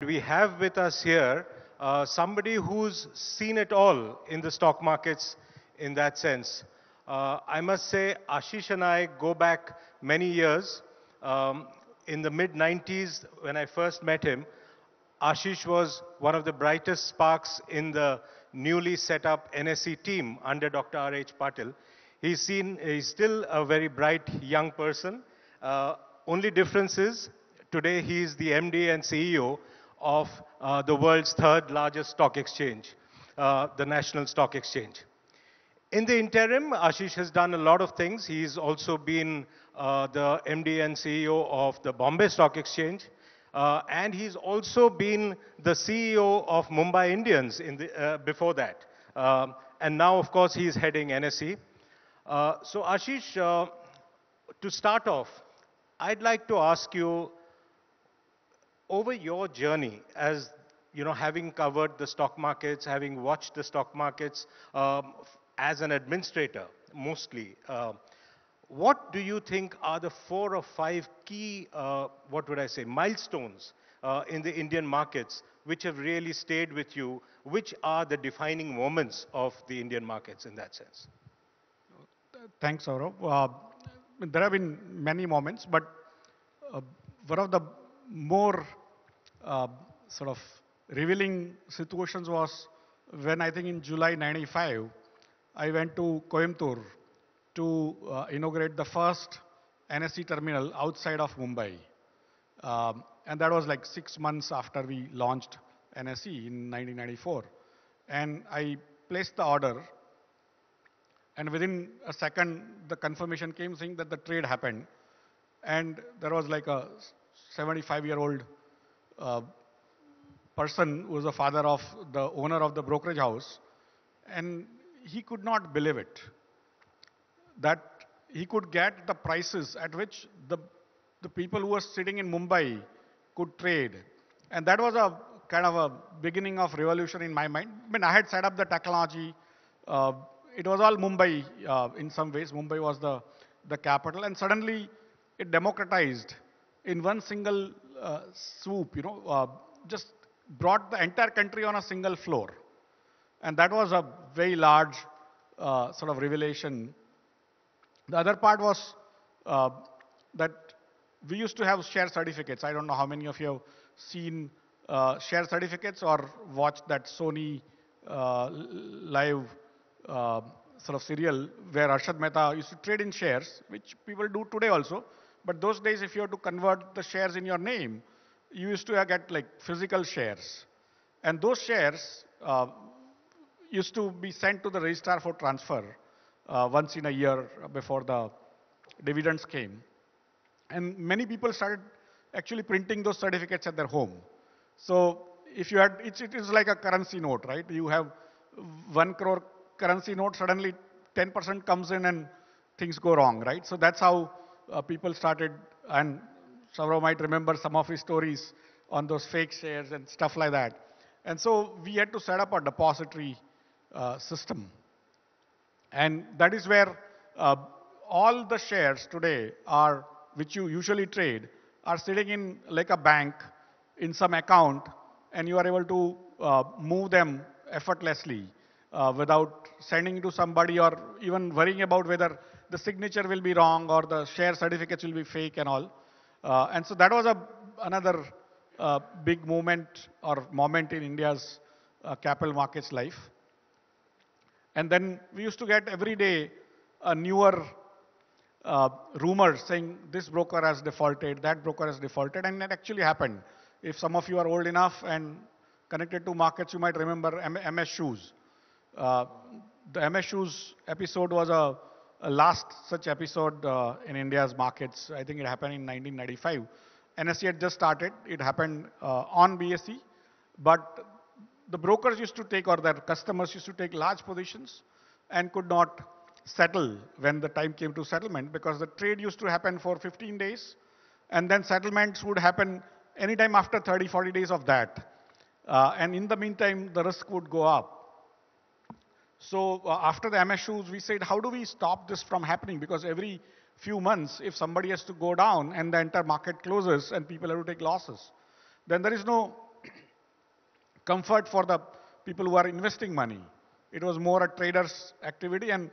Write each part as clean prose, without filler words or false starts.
we have with us here somebody who's seen it all in the stock markets in that sense. I must say, Ashish and I go back many years. In the mid-90s, when I first met him, Ashish was one of the brightest sparks in the newly set up NSE team under Dr. R.H. Patil. He's still a very bright young person. Only difference is today he is the MD and CEO of the world's third largest stock exchange, the National Stock Exchange. In the interim, Ashish has done a lot of things. He's also been the MD and CEO of the Bombay Stock Exchange. And he's also been the CEO of Mumbai Indians before that. And now, of course, he's heading NSE. So Ashish, to start off, I'd like to ask you, over your journey as having covered the stock markets, having watched the stock markets as an administrator mostly, what do you think are the 4 or 5 key, milestones in the Indian markets which have really stayed with you? Which are the defining moments of the Indian markets in that sense? Thanks, Saurav. There have been many moments, but one of the more sort of revealing situations was when I think in July 95, I went to Coimbatore to inaugurate the first NSE terminal outside of Mumbai. And that was like 6 months after we launched NSE in 1994. And I placed the order, and within a second, the confirmation came saying that the trade happened. And there was like a 75-year-old person who was the father of the owner of the brokerage house. And he could not believe it, that he could get the prices at which the people who were sitting in Mumbai could trade. And that was a kind of a beginning of revolution in my mind. I mean, I had set up the technology. It was all Mumbai in some ways. Mumbai was the capital. And suddenly it democratized in one single swoop, just brought the entire country on a single floor. And that was a very large sort of revelation. The other part was that we used to have share certificates. I don't know how many of you have seen share certificates or watched that Sony live sort of serial where Arshad Mehta used to trade in shares, which people do today also. But those days, if you had to convert the shares in your name, you used to get like physical shares. And those shares used to be sent to the registrar for transfer once in a year before the dividends came. And many people started actually printing those certificates at their home. So if you had, it is like a currency note, right? You have 1 crore currency note, suddenly 10% comes in and things go wrong, right? So that's how people started, and Saurav might remember some of his stories on those fake shares and stuff like that. And so we had to set up a depository system. And that is where all the shares today are, which you usually trade, are sitting in like a bank in some account, and you are able to move them effortlessly without sending it to somebody or even worrying about whether the signature will be wrong or the share certificates will be fake and all. And so that was another big moment or moment in India's capital markets life. And then we used to get every day a newer rumor saying this broker has defaulted, that broker has defaulted, and that actually happened. If some of you are old enough and connected to markets, you might remember MS Shoes. The MS Shoes episode was a last such episode in India's markets. I think it happened in 1995. NSE had just started. It happened on BSE, but the brokers used to take, or their customers used to take large positions and could not settle when the time came to settlement, because the trade used to happen for 15 days and then settlements would happen anytime after 30, 40 days of that. And in the meantime, the risk would go up. So after the MS Shoes, we said, how do we stop this from happening? Because every few months, if somebody has to go down and the entire market closes and people have to take losses, then there is no comfort for the people who are investing money. It was more a trader's activity, and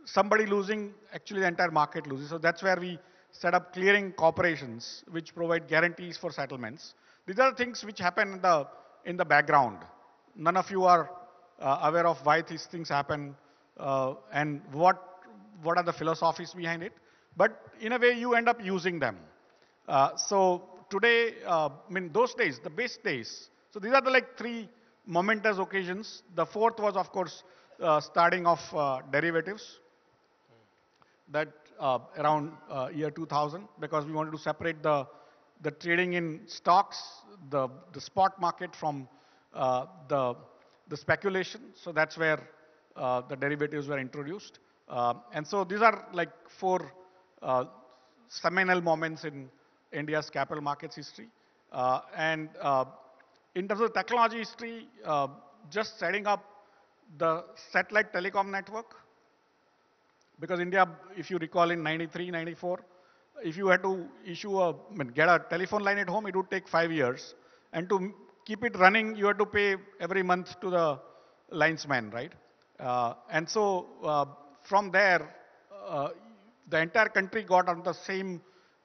somebody losing, actually the entire market loses. So that's where we set up clearing corporations which provide guarantees for settlements. These are things which happen in the background. None of you are aware of why these things happen and what are the philosophies behind it. But in a way, you end up using them. So today, I mean, those days, the best days. So these are the like three momentous occasions. The fourth was, of course, starting of derivatives. That around year 2000, because we wanted to separate the trading in stocks, the spot market from the speculation. So that's where the derivatives were introduced. And so these are like four seminal moments in India's capital markets history. And in terms of technology history, just setting up the satellite telecom network, because India, if you recall in 93, 94, if you had to get a telephone line at home, it would take 5 years. And to keep it running, you had to pay every month to the linesman, right? And so from there, the entire country got on the same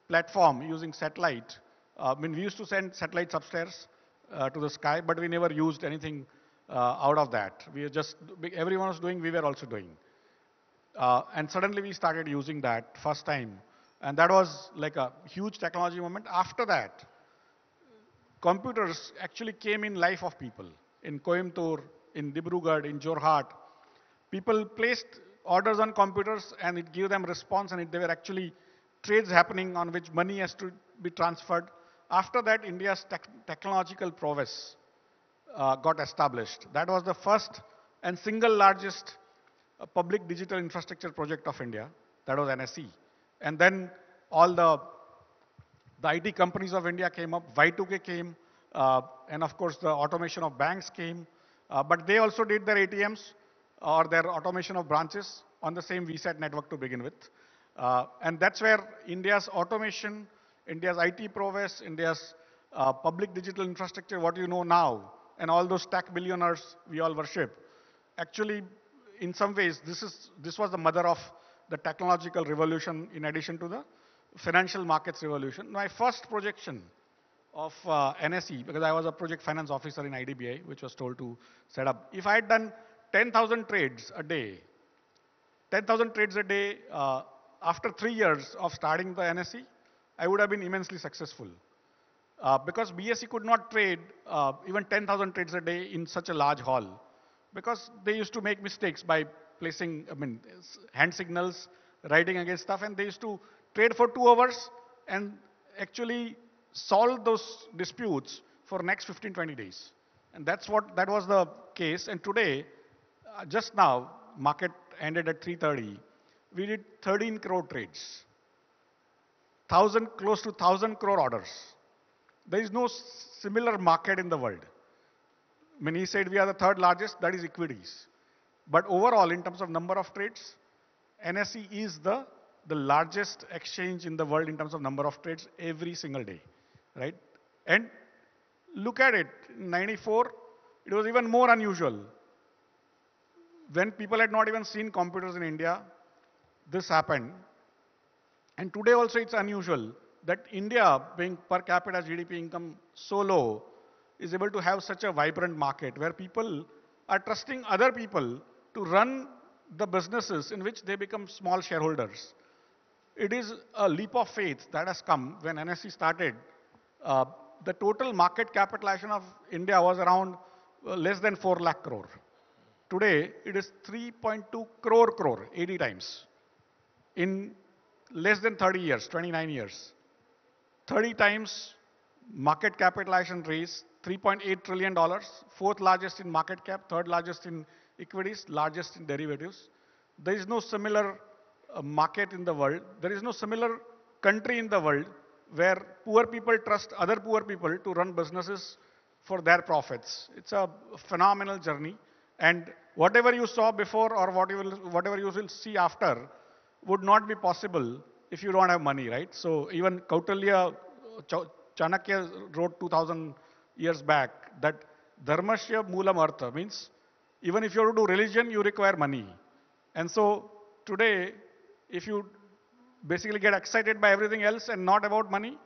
platform using satellite. I mean, we used to send satellites upstairs to the sky, but we never used anything out of that. We were just, everyone was doing, we were also doing. And suddenly we started using that first time. And that was like a huge technology moment. After that, computers actually came in life of people. In Coimbatore, in Dibrugarh, in Jorhat, people placed orders on computers and it gave them response, and there were actually trades happening on which money has to be transferred. After that, India's technological prowess got established. That was the first and single largest public digital infrastructure project of India. That was NSE. And then all the IT companies of India came up, Y2K came, and of course the automation of banks came. But they also did their ATMs or their automation of branches on the same VSAT network to begin with. And that's where India's automation, India's IT prowess, India's public digital infrastructure, what you know now, and all those tech billionaires we all worship, actually, in some ways, this was the mother of the technological revolution in addition to the financial markets revolution. My first projection of NSE, because I was a project finance officer in IDBI, which was told to set up. If I had done 10,000 trades a day, 10,000 trades a day, after 3 years of starting the NSE, I would have been immensely successful. Because BSE could not trade even 10,000 trades a day in such a large hall, because they used to make mistakes by placing, hand signals, writing against stuff, and they used to trade for 2 hours and actually solve those disputes for next 15, 20 days. And that was the case. And today, just now, market ended at 3:30. We did 13 crore trades. Close to 1,000 crore orders. There is no similar market in the world. I mean, he said we are the third largest, that is equities. But overall, in terms of number of trades, NSE is the largest exchange in the world in terms of number of trades every single day, right? And look at it, in 94, it was even more unusual. When people had not even seen computers in India, this happened. And today also it's unusual that India, being per capita GDP income so low, is able to have such a vibrant market where people are trusting other people to run the businesses in which they become small shareholders. It is a leap of faith that has come when NSE started. The total market capitalization of India was around less than 4 lakh crore. Today, it is 3.2 crore, 80 times. In less than 30 years, 29 years. 30 times market capitalization raise, $3.8 trillion, fourth largest in market cap, third largest in equities, largest in derivatives. There is no similar market in the world. There is no similar country in the world where poor people trust other poor people to run businesses for their profits. It's a phenomenal journey. And whatever you saw before or whatever you will see after would not be possible if you don't have money, right? So even Kautilya, Chanakya wrote 2000 years back that Dharmasya moolam artha means even if you have to do religion, you require money. And so today, if you basically get excited by everything else and not about money,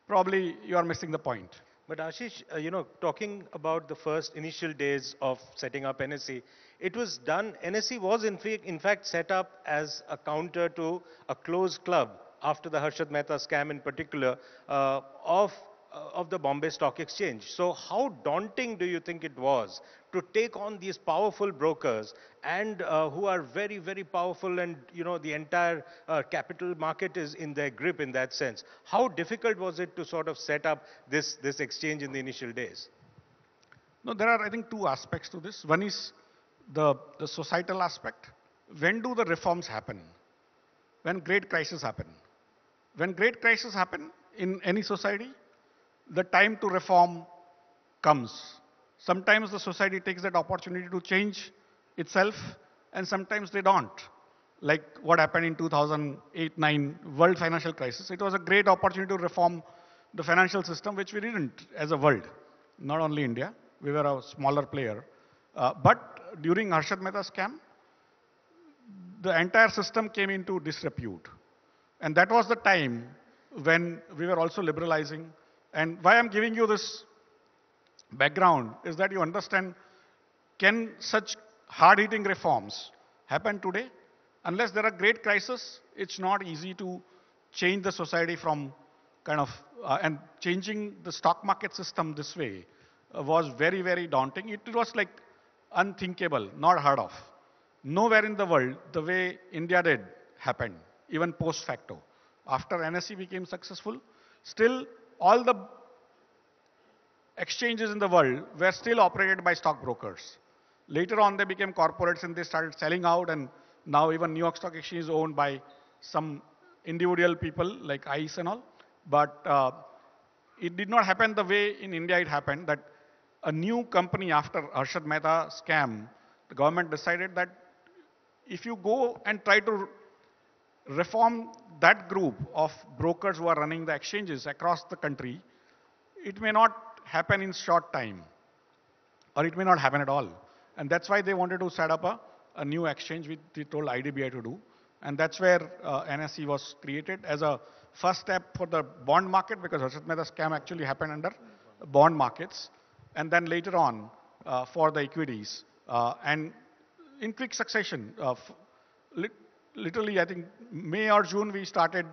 probably you are missing the point. But Ashish, talking about the first initial days of setting up NSE, it was done, NSE was in fact set up as a counter to a closed club after the Harshad Mehta scam in particular of the Bombay Stock Exchange. So how daunting do you think it was to take on these powerful brokers and who are very, very powerful, and the entire capital market is in their grip in that sense? How difficult was it to sort of set up this exchange in the initial days? No, there are, I think, two aspects to this. One is the societal aspect. When do the reforms happen? When great crises happen. When great crises happen in any society, the time to reform comes. Sometimes the society takes that opportunity to change itself, and sometimes they don't. Like what happened in 2008-9 world financial crisis. It was a great opportunity to reform the financial system, which we didn't as a world, not only India. We were a smaller player. But during Harshad Mehta scam, the entire system came into disrepute. And that was the time when we were also liberalizing. And why I'm giving you this background is that you understand, can such hard-hitting reforms happen today? Unless there are great crises, it's not easy to change the society from kind of, and changing the stock market system this way was very, very daunting. It was like unthinkable, not heard of. Nowhere in the world, the way India did happened, even post facto. After NSE became successful, still all the exchanges in the world were still operated by stockbrokers. Later on, they became corporates and they started selling out, and now even New York Stock Exchange is owned by some individual people like ICE and all. But it did not happen the way in India it happened, that a new company after Harshad Mehta scam, the government decided that if you go and try to reform that group of brokers who are running the exchanges across the country, it may not happen in short time, or it may not happen at all. And that's why they wanted to set up a new exchange, which they told IDBI to do. And that's where NSE was created as a first step for the bond market, because Harshad Mehta scam actually happened under bond markets. And then later on for the equities. And in quick succession, literally I think May or June we started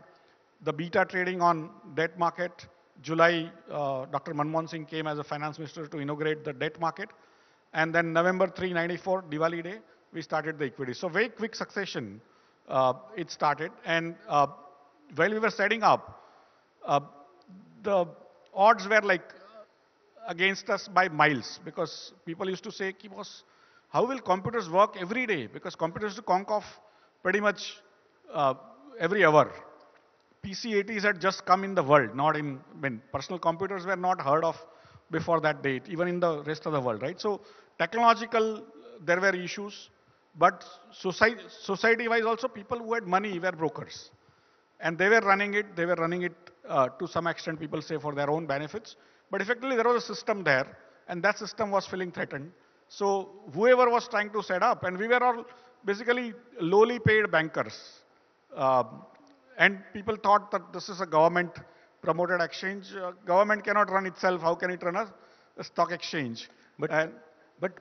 the beta trading on debt market. July, Dr. Manmohan Singh came as a finance minister to inaugurate the debt market. And then November 3, 94, Diwali Day, we started the equity. So very quick succession, it started. And while we were setting up, the odds were like against us by miles, because people used to say, boss, how will computers work every day? Because computers used to conk off pretty much every hour. PC-80s had just come in the world, not in, personal computers were not heard of before that date, even in the rest of the world, right? So technological, there were issues, but society-wise also, people who had money were brokers. And they were running it to some extent, people say, for their own benefits. But effectively, there was a system there, and that system was feeling threatened. So whoever was trying to set up, and we were all basically lowly paid bankers. And people thought that this is a government promoted exchange. Government cannot run itself. How can it run a stock exchange? But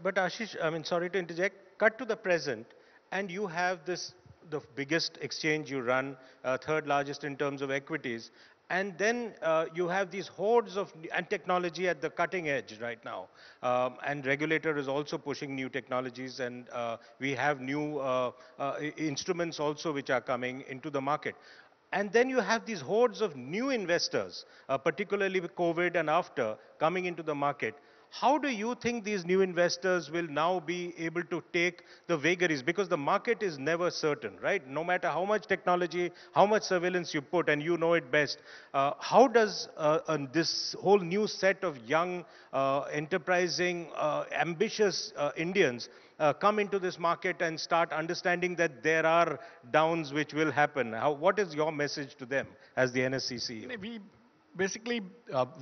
Ashish, I mean, sorry to interject. Cut to the present, and you have the biggest exchange you run, third largest in terms of equities. And then you have these hordes and technology at the cutting edge right now. And regulator is also pushing new technologies, and we have new instruments also which are coming into the market. And then you have these hordes of new investors, particularly with COVID and after, coming into the market. How do you think these new investors will now be able to take the vagaries? Because the market is never certain, right? No matter how much technology, how much surveillance you put, and you know it best, how does this whole new set of young, enterprising, ambitious Indians come into this market and start understanding that there are downs which will happen? What is your message to them as the NSE CEO? basically,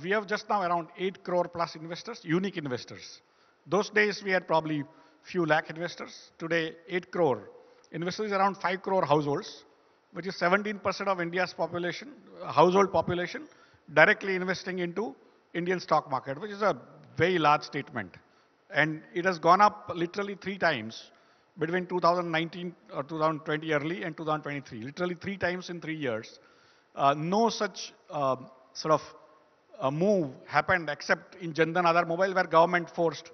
we have just now around 8 crore plus investors, unique investors. Those days we had probably few lakh investors. Today, 8 crore. Investors is around 5 crore households, which is 17% of India's population, household population, directly investing into Indian stock market, which is a very large statement. And it has gone up literally 3 times between 2019 or 2020 early and 2023. Literally 3 times in 3 years. No such sort of move happened except in Jan Dhan Aadhaar Mobile, where government forced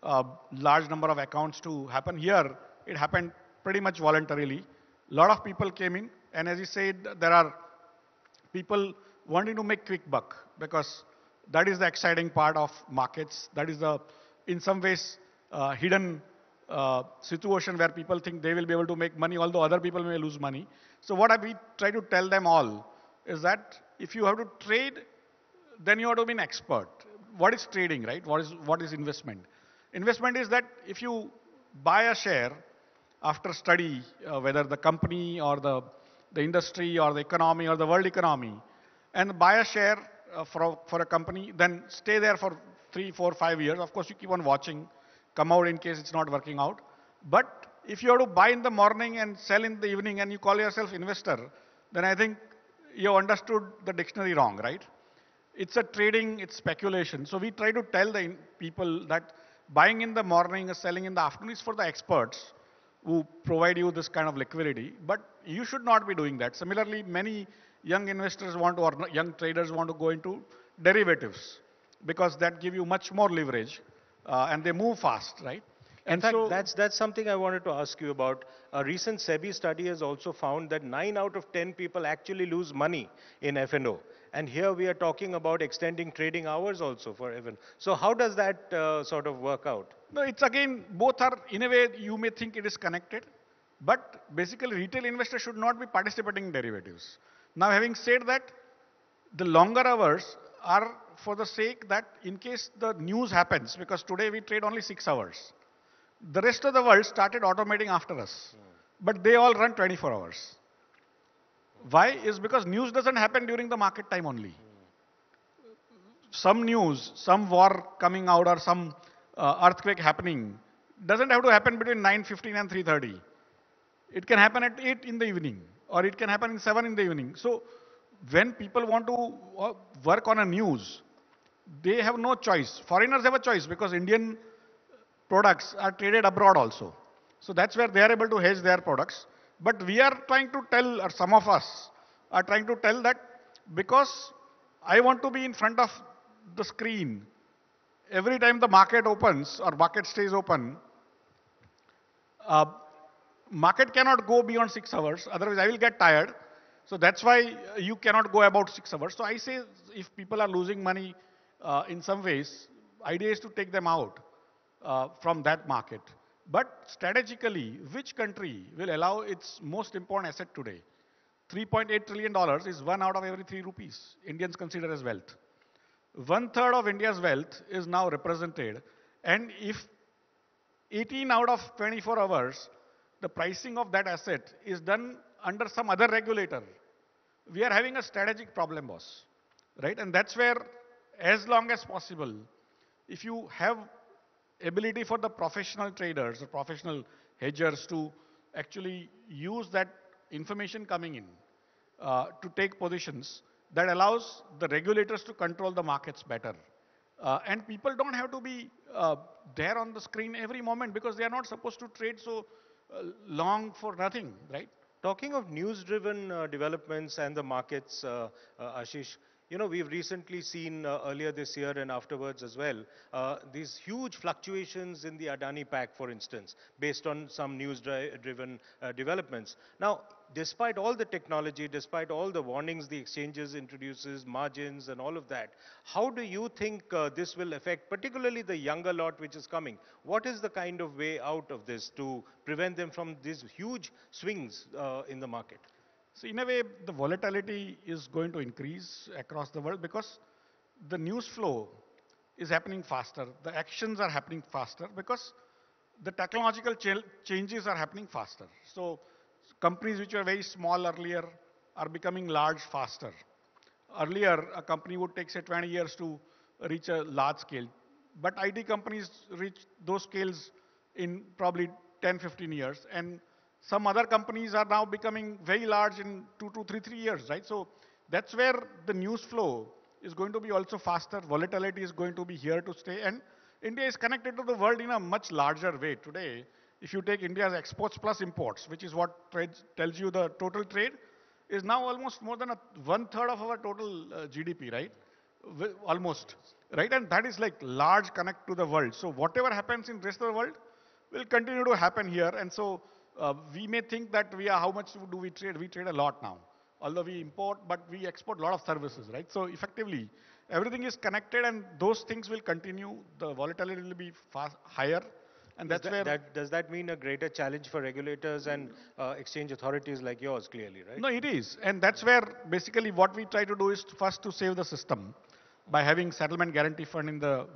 a large number of accounts to happen. Here, it happened pretty much voluntarily. A lot of people came in, and as you said, there are people wanting to make quick buck because that is the exciting part of markets. That is the, in some ways, hidden situation where people think they will be able to make money, although other people may lose money. So what we try to tell them all is that if you have to trade, then you have to be an expert. What is trading, right? What is investment? Investment is that if you buy a share after study, whether the company or the industry or the economy or the world economy, and buy a share for a company, then stay there for 3, 4, 5 years. Of course, you keep on watching, come out in case it's not working out. But if you have to buy in the morning and sell in the evening and you call yourself investor, then I think you understood the dictionary wrong, right? It's a trading, it's speculation. So we try to tell the people that buying in the morning or selling in the afternoon is for the experts who provide you this kind of liquidity, but you should not be doing that. Similarly, many young investors want to, or young traders want to go into derivatives because that give you much more leverage and they move fast, right? In fact, that's something I wanted to ask you about. A recent SEBI study has also found that 9 out of 10 people actually lose money in F&O. And here we are talking about extending trading hours also for F&O. So how does that sort of work out? No, it's again, both are, in a way, you may think it is connected, but basically retail investors should not be participating in derivatives. Now, having said that, the longer hours are for the sake that in case the news happens, because today we trade only 6 hours. The rest of the world started automating after us, but they all run 24 hours. Why? Is because news doesn't happen during the market time only. Some news, some war coming out or some earthquake happening doesn't have to happen between 9:15 and 3:30. It can happen at 8 in the evening or it can happen in 7 in the evening. So when people want to work on a news, they have no choice. Foreigners have a choice because Indian products are traded abroad also. So that's where they are able to hedge their products. But we are trying to tell, or some of us are trying to tell that because I want to be in front of the screen every time the market opens or market stays open, market cannot go beyond 6 hours, otherwise I will get tired. So that's why you cannot go about 6 hours. So I say if people are losing money in some ways, idea is to take them out from that market. But strategically, which country will allow its most important asset today? $3.8 trillion is 1 out of every 3 rupees Indians consider as wealth. 1/3 of India's wealth is now represented. And if 18 out of 24 hours, the pricing of that asset is done under some other regulator, we are having a strategic problem, boss. Right? And that's where, as long as possible, if you have ability for the professional traders or professional hedgers to actually use that information coming in to take positions, that allows the regulators to control the markets better. And people don't have to be there on the screen every moment because they are not supposed to trade so long for nothing, right? Talking of news-driven developments and the markets, Ashish, you know, we've recently seen earlier this year and afterwards as well, these huge fluctuations in the Adani pack, for instance, based on some news-driven developments. Now, despite all the technology, despite all the warnings the exchanges introduces, margins and all of that, how do you think this will affect particularly the younger lot which is coming? What is the kind of way out of this to prevent them from these huge swings in the market? So in a way, the volatility is going to increase across the world because the news flow is happening faster. The actions are happening faster because the technological changes are happening faster. So companies which were very small earlier are becoming large faster. earlier, a company would take, say, 20 years to reach a large scale. But IT companies reach those scales in probably 10, 15 years. And some other companies are now becoming very large in 2 to 3 years, right? So that's where the news flow is going to be also faster. Volatility is going to be here to stay. And India is connected to the world in a much larger way today. If you take India's exports plus imports, which is what tells you the total trade, is now almost more than one third of our total GDP, right? Almost, right? And that is like large connect to the world. So whatever happens in rest of the world will continue to happen here. And so we may think that how much do we trade? We trade a lot now. Although we import, but we export a lot of services, right? So effectively, everything is connected and those things will continue. The volatility will be higher. And that's does that mean a greater challenge for regulators and exchange authorities like yours, clearly, right? No, it is. And that's where basically what we try to do is first to save the system by having settlement guarantee fund in the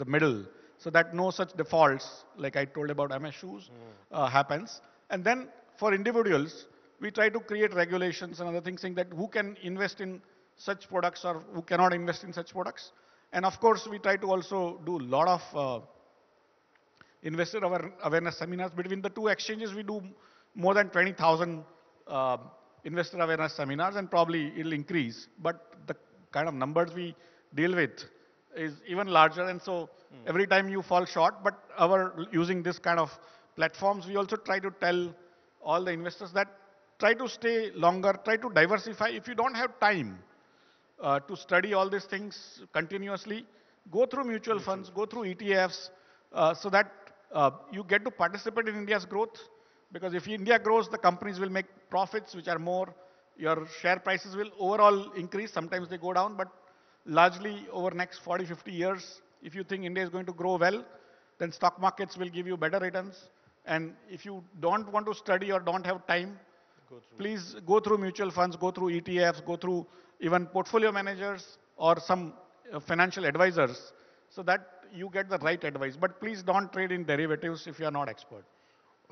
middle so that no such defaults, like I told about MS shoes, happens. And then for individuals, we try to create regulations and other things saying that who can invest in such products or who cannot invest in such products. And of course, we try to also do a lot of investor awareness seminars. Between the two exchanges, we do more than 20,000 investor awareness seminars, and probably it'll increase. But the kind of numbers we deal with is even larger, and so every time you fall short. But using this kind of platforms, we also try to tell all the investors that try to stay longer, try to diversify. If you don't have time to study all these things continuously, go through mutual funds, go through ETFs, so that you get to participate in India's growth. Because if India grows, the companies will make profits which are more. Your share prices will overall increase. Sometimes they go down, but largely over next 40, 50 years, if you think India is going to grow well, then stock markets will give you better returns. And if you don't want to study or don't have time, please go through mutual funds, go through ETFs, go through even portfolio managers or some financial advisors, so that you get the right advice. But please don't trade in derivatives if you are not expert.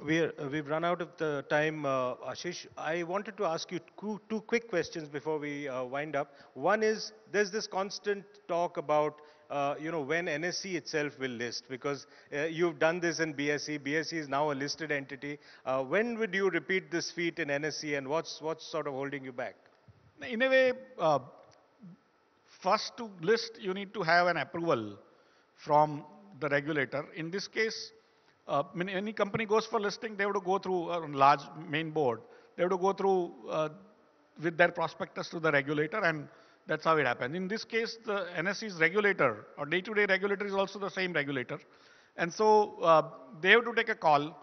We've run out of the time, Ashish. I wanted to ask you two quick questions before we wind up. One is, there's this constant talk about when NSE itself will list, because you've done this in BSE. BSE is now a listed entity. When would you repeat this feat in NSE, and what's sort of holding you back? In a way, first to list, you need to have an approval from the regulator. In this case, when any company goes for listing, they have to go through a large main board. They have to go through with their prospectus to the regulator, and that's how it happens. In this case, the NSE's regulator or day-to-day regulator is also the same regulator. And so they have to take a call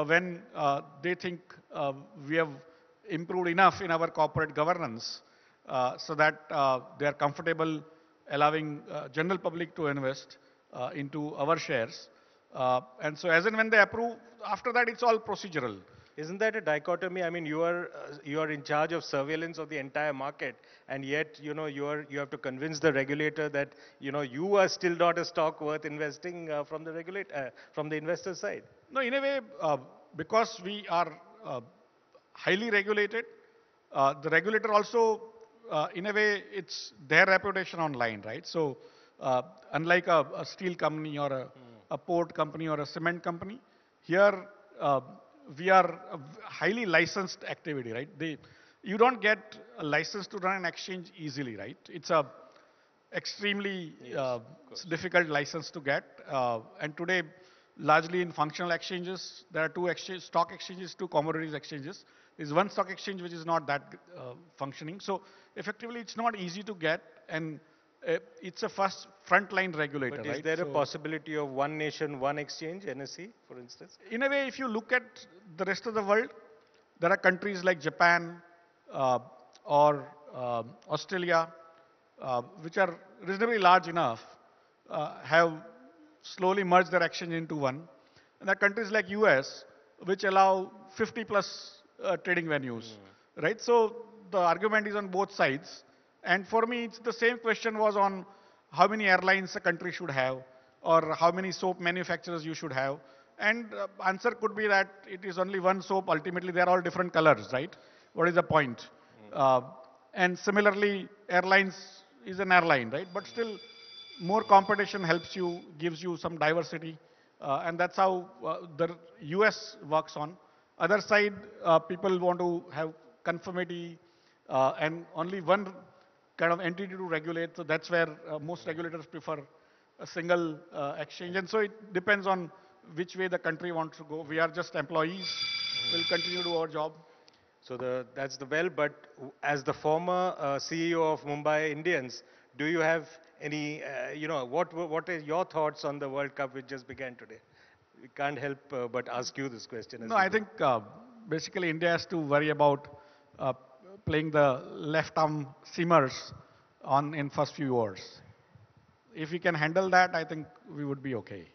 when they think we have improved enough in our corporate governance so that they are comfortable allowing general public to invest into our shares. And so as and when they approve, after that it's all procedural. Isn't that a dichotomy? I mean, you are in charge of surveillance of the entire market, and yet you have to convince the regulator that you are still not a stock worth investing from the investor side. No, in a way, because we are highly regulated, the regulator also, in a way, it's their reputation online, right? So unlike a steel company or a port company or a cement company, here we are a highly licensed activity, right? You don't get a license to run an exchange easily, right? It's a extremely difficult license to get. And today, largely in functional exchanges, there are two stock exchanges, two commodities exchanges. There's one stock exchange which is not that functioning. So effectively, it's not easy to get, and it's a frontline regulator. But is there a possibility of one nation, one exchange, NSE, for instance? In a way, if you look at the rest of the world, there are countries like Japan or Australia, which are reasonably large enough, have slowly merged their exchange into one. And there are countries like US, which allow 50 plus trading venues, right? So the argument is on both sides. And for me, it's the same question was on how many airlines a country should have, or how many soap manufacturers you should have. And answer could be that it is only one soap. Ultimately, they are all different colors, right? What is the point? And similarly, airlines is an airline, right? But still, more competition helps you, gives you some diversity. And that's how the US works on. Other side, people want to have conformity and only one kind of entity to regulate. So that's where most regulators prefer a single exchange. And so it depends on which way the country wants to go. We are just employees. We'll continue to do our job. So that's the well, but as the former CEO of Mumbai Indians, do you have any, what are your thoughts on the World Cup which just began today? We can't help but ask you this question. As No, we I go. think basically India has to worry about uh, playing the left arm seamers on in first few overs. If we can handle that, I think we would be okay.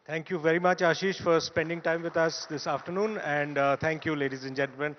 Thank you very much, Ashish, for spending time with us this afternoon. And thank you, ladies and gentlemen.